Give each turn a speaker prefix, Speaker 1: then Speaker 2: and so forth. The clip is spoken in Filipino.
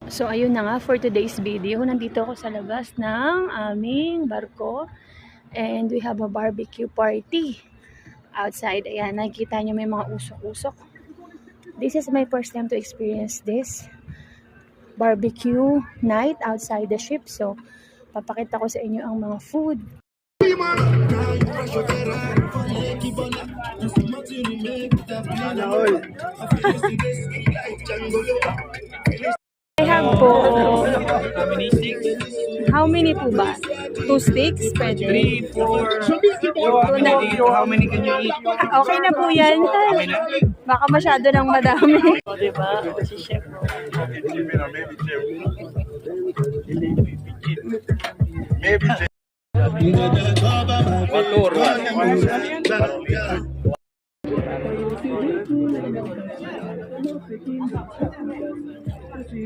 Speaker 1: So ayun na nga for today's video. Nandito ako sa labas ng aming barko and we have a barbecue party outside. Ayan, nakikita nyo may mga usok-usok. This is my first time to experience this barbecue night outside the ship. So papakita ko sa inyo ang mga food. I have po. How many po ba? 2 sticks? Pwede.
Speaker 2: 3, 4. How many can you eat?
Speaker 1: Okay na po yan. Baka masyado nang madami. O, diba? Si chef.
Speaker 2: Maybe.